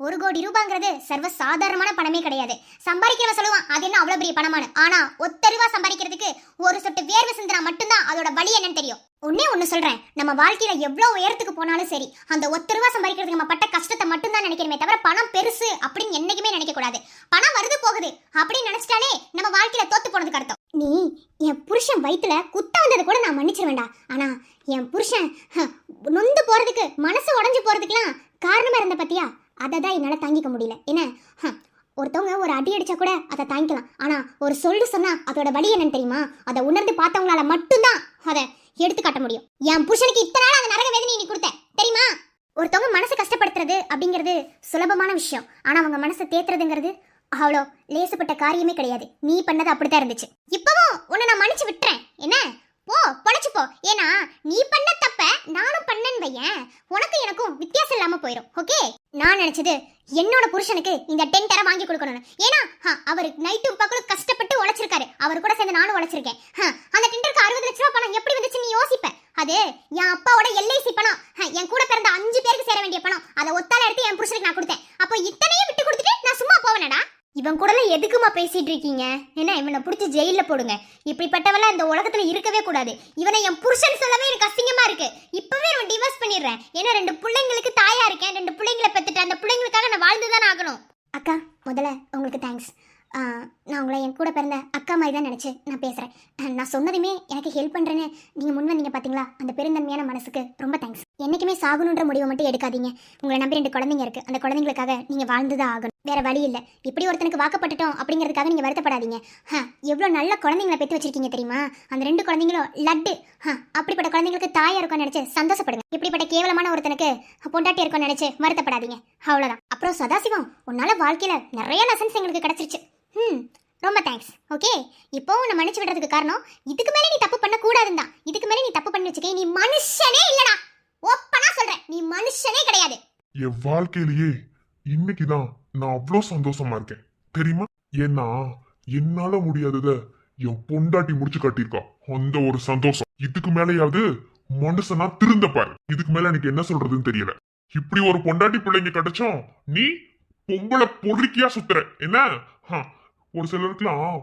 B: 1 கோடி ரூபாங்கிறது சர்வ சாதாரணமான பணமே கிடையாது. சம்பாதிக்கிறவன் சொல்லுவான் அது என்ன அவ்வளவு பெரிய பணமானு. ஆனா 1 ரூபா சம்பாதிக்கிறதுக்கு ஒரு சொட்டு வேர்வை சிந்தினா மட்டும்தான் அதோட வலி என்னன்னு தெரியும். ஒண்ணு சொல்றேன், நம்ம வாழ்க்கையில எவ்வளவு உயரத்துக்கு போனாலும் சரி, அந்த 1 ரூபா சம்பாதிக்கிறதுக்கு நம்ம பட்ட கஷ்டத்தை மட்டும்தான் நினைக்கிறமே தவிர பணம் பெருசு அப்படின்னு என்னைக்குமே நினைக்க கூடாது. பணம் வருது போகுது அப்படின்னு நினைச்சிட்டாலே நம்ம வாழ்க்கையில தோத்து போனதுக்கு அர்த்தம். நீ என் புருஷன் வயிற்றுல குத்த வந்தது கூட நான் மன்னிச்சிருவேண்டா. ஆனா என் புருஷன் நொந்து போறதுக்கு, மனசு உடஞ்சு போறதுக்குலாம் காரணமா இருந்த பத்தியா, அதை தான் என்னால தாங்கிக்க முடியல. என்ன, ஒருத்தவங்க ஒரு அடி அடிச்சா கூட அதை தாங்கிக்கலாம். ஆனா ஒரு சொல்லு சொன்னா அதோட வலி என்னன்னு தெரியுமா? அதை உணர்ந்து பார்த்தவங்களால மட்டும்தான் அதை எடுத்து காட்ட முடியும். என் புருஷனுக்கு இத்தனை நாள் அந்த நரக வேதனை நீ கொடுத்த தெரியுமா? ஒருத்தவங்க மனசை கஷ்டப்படுத்துறது அப்படிங்கிறது சுலபமான விஷயம். ஆனா அவங்க மனசை தேத்துறதுங்கிறது அவ்வளோ லேசப்பட்ட காரியமே கிடையாது. நீ பண்ணது அப்படித்தான் இருந்துச்சு. இப்பவும் உன்னை நான் மன்னிச்சு விட்டுறேன். என்ன, போ பொழைச்சு போ. ஏன்னா நீ பண்ண தப்ப நானும் பண்ணேன்னு வையேன், உனக்கு எனக்கும் வித்தியாசம் இல்லாம போயிடும். ஓகே, நான் நினைச்சது என்னோட புருஷனுக்கு இந்த டென்டரை வாங்கி கொடுக்கணும். ஏன்னா அவர் நைட்டும் பகலும் கஷ்டப்பட்டு உழைச்சிருக்காரு. அவர் கூட சேர்ந்து நானும் உழைச்சிருக்கேன். அந்த டெண்டருக்கு 60 லட்ச ரூபாய் பணம் எப்படி வந்துச்சு நீ யோசிப்ப? அது என் அப்பாவோட எல்ஐசி பணம். என் கூட பிறந்த 5 பேருக்கு சேர வேண்டிய பணம். அதை ஒத்தால எடுத்து என் புருஷனுக்கு நான் கொடுத்தேன். அப்போ இத்தனையும் விட்டு கொடுத்துட்டு நான் சும்மா போவேனடா? இவன் கூடலாம் எதுக்குமா பேசிட்டு இருக்கீங்க? என்ன இவனை பிடிச்சி ஜெயில போடுங்க. இப்படிப்பட்டவெல்லாம் இந்த உலகத்துல இருக்கவே கூடாது. இவனை என் புருஷன் சொல்லவே எனக்கு அசிங்கமா இருக்கு. இப்பவே இவன் டிவோர்ஸ் பண்ணிடுறேன். ஏன்னா 2 பிள்ளைங்களுக்கு தாயா இருக்கேன். 2 பிள்ளைங்களை பெத்துட்டு அந்த பிள்ளைங்களுக்காக நான் வாழ்ந்துதான் ஆகணும். அக்கா, முதல்ல உங்களுக்கு தேங்க்ஸ். நான் உங்களை என் கூட பிறந்த அக்கா மாதிரி தான் நினச்சி நான் பேசுகிறேன். நான் சொன்னதுமே எனக்கு ஹெல்ப் பண்ணுறேன்னு நீங்கள் முன் வந்தீங்க பார்த்தீங்களா? அந்த பெருந்தன்மையான மனசுக்கு ரொம்ப தேங்க்ஸ். என்றைக்குமே சாகணுன்ற முடிவை மட்டும் எடுக்காதீங்க. உங்களை நம்பி 2 குழந்தைங்க இருக்குது. அந்த குழந்தைங்களுக்காக நீங்கள் வாழ்ந்து தான் ஆகணும். வேறு வழி இல்லை. இப்படி ஒருத்தனுக்கு வாக்கப்பட்டுட்டோம் அப்படிங்கிறதுக்காக நீங்கள் வருத்தப்படாதீங்க. எவ்வளோ நல்ல குழந்தைங்களை பெற்று வச்சிருக்கீங்க தெரியுமா? அந்த 2 குழந்தைங்களும் லட்டு. அப்படிப்பட்ட குழந்தைங்களுக்கு தாயாக இருக்கும்னு நினச்சி சந்தோஷப்படுங்க. இப்படிப்பட்ட கேவலமான ஒருத்தனுக்கு பொண்டாட்டி இருக்கும்னு நினச்சி வருத்தப்படாதீங்க. அவ்வளோதான். அப்புறம் சதாசிவம், உன்னால் வாழ்க்கையில் நிறைய லெசன்ஸ் எங்களுக்கு கிடச்சிருச்சு. ரொம்ப தேங்க்ஸ். ஓகே, இப்போ உன்னை மன்னிச்சு விடுறதுக்கு காரணம் இதுக்கு மேலே நீ தப்பு பண்ண கூடாதுன்னு தான். இதுக்கு மேலே நீ தப்பு பண்ணி வச்சுக்க, நீ மனுஷனே இல்லடா. ஓப்பனா சொல்றேன், நீ மனுஷனே கிடையாது.
C: என் வாழ்க்கையிலேயே இன்னைக்குதான் நான் அவ்வளோ சந்தோஷமா இருக்கேன் தெரியுமா? ஏன்னா என்னால முடியாதத என் பொண்டாட்டி முடிச்சு காட்டியிருக்கா. அந்த ஒரு சந்தோஷம். இதுக்கு மேலேயாவது மனுஷனா திருந்த பாரு. இதுக்கு மேல எனக்கு என்ன சொல்றதுன்னு தெரியல. இப்படி ஒரு பொண்டாட்டி பிள்ளைங்க கிடைச்சோம். நீ பொம்பளை பொறுக்கியா சுத்துற என்ன? ஒரு சிலருக்குலாம்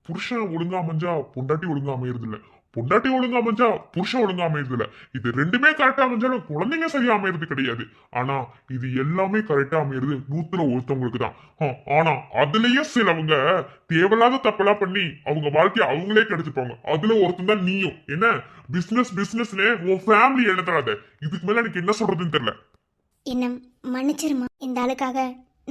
C: புருஷன் ஒழுங்கா அமைஞ்சா பொண்டாட்டி ஒழுங்கா அமையறது இல்ல. பொண்டாட்டி ஒழுங்கா அமைஞ்சா புருஷன் ஒழுங்கா அமையறது இல்ல. இது 2மே கரெக்டா அமைஞ்சாலும் குழந்தைங்க சரியா அமையறது கிடையாது. ஆனா இது எல்லாமே கரெக்டா அமையறது 100ல ஒருத்தவங்களுக்கு தான். ஆனா அதுலயும் சிலவங்க தேவையில்லாத தப்பெல்லாம் பண்ணி அவங்க வாழ்க்கைய அவங்களே கெடுத்துப்பாங்க. அதுல ஒருத்தன் தான் நீயும். என்ன பிசினஸ்னு உன் ஃபேமிலி எழுதுறாத. இதுக்கு மேல எனக்கு என்ன சொல்றதுன்னு தெரியல.
B: என்ன மன்னிச்சிருமா. இந்த ஆளுக்காக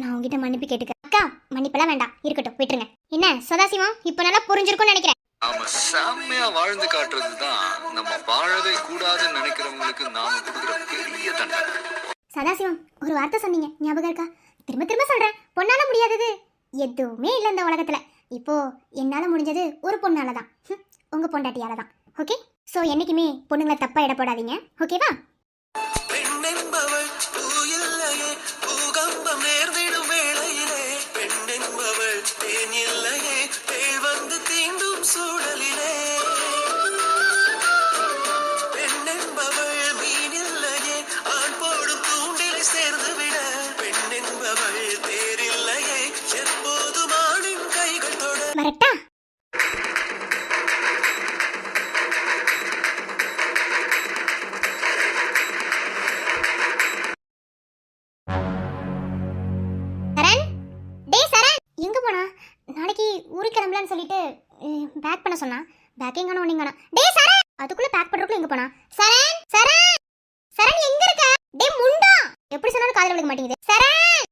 B: நான் உங்ககிட்ட மன்னிப்பு கேட்டுக்க. அக்கா, மன்னிப்பெல்லாம் வேண்டாம், இருக்கட்டும், விட்டுருங்க. என்ன சதாசிவம், இப்போ நல்லா புரிஞ்சிருக்கும்னு நினைக்கிறேன்.
A: நாம செம்மையா வாழ்ந்து காட்டுறது தான் நம்ம வாழவே கூடாதுன்னு நினைக்கிறவங்களுக்கு நாம கொடுக்குற பெரிய தண்டனை.
B: சதாசிவம், ஒரு வார்த்தை சொன்னீங்க, ஞாபகம் இருக்கா? திரும்ப திரும்ப சொல்றேன், பொண்ணால முடியாதது எதுவுமே இல்லை இந்த உலகத்துல. இப்போ என்னால முடிஞ்சது ஒரு பொண்ணால தான், உங்க பொண்டாட்டியால தான். ஓகே, ஸோ என்னைக்குமே பொண்ணுங்களை தப்பா இட போடாதீங்க. ஓகேவா?
A: பெண்ணென்பவள் பூயில்லையே, பூகம்பம் நேர்ந்திடும் வேளையிலே. பெண்ணென்பவள் தேன் இல்லையே, தேள் வந்து தீண்டும் சூழலிலே. பெண்ணென்பவள் மீன் இல்லையே, ஆண் போடும் தூண்டிலை சேர்ந்து விட. பெண்ணென்பவள் தேரில்லையே, எப்போதும் ஆணின் கைகள் தொட.
B: வரட்டா? நாளைக்கு ஊருக்கு கிளம்பலான்னு சொல்லிட்டு பேக் பண்ண சொன்னா. பேக் எங்கனோ நீங்கனா. டேய் சரண், அதுக்குள்ள பேக் பண்றதுக்குள்ள எங்க போனா? சரண், சரண், சரண் எங்க இருக்க? டேய் முண்டா, எப்படி சொன்னாலும் காதுல விழுக மாட்டேங்குது. சரண்.